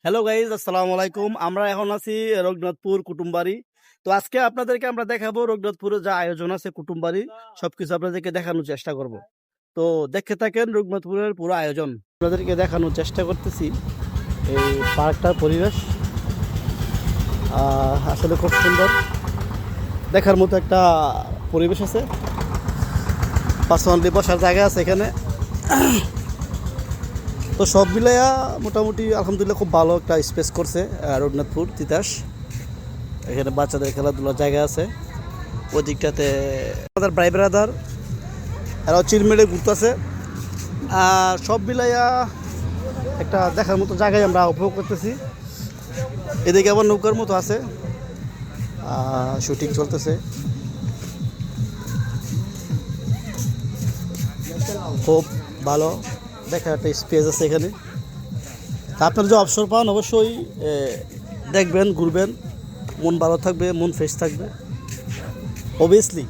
Hello guys, আসসালামু আলাইকুম। আমরা এখন আছি রঘুনাথপুর কুটুমবাড়ি। তো আজকে আপনাদেরকে আমরা দেখাবো রঘুনাথপুরে যা আয়োজন আছে কুটুমবাড়ি, সবকিছু আপনাদেরকে দেখানোর চেষ্টা করব। তো দেখতে থাকেন রঘুনাথপুরের পুরো আয়োজন। আপনাদেরকে দেখানোর চেষ্টা করতেছি এই পার্কটার পরিবেশ। আসলে খুব সুন্দর, দেখার মতো একটা পরিবেশ আছে। পার্সোনালি বসার জায়গা আছে এখানে। তো সব মিলাইয়া মোটামুটি আলহামদুলিল্লাহ খুব ভালো একটা স্পেস করছে রঘুনাথপুর তিতাস। এখানে বাচ্চাদের খেলাধুলার জায়গা আছে। ওই দিকটাতে আমাদের ভাই ব্রাদার এরাও চিরমেড়ে ঘুরতেছে। আর সব মিলাইয়া একটা দেখার মতো জায়গায় আমরা উপভোগ করতেছি। এদিকে আবার নৌকার মতো আছে, শুটিং চলতেছে। খুব ভালো দেখার একটা স্পেস আছে এখানে। আপনার যে অবসর পান অবশ্যই দেখবেন, ঘুরবেন, মন ভালো থাকবে, মন ফ্রেশ থাকবে অবভিয়াসলি।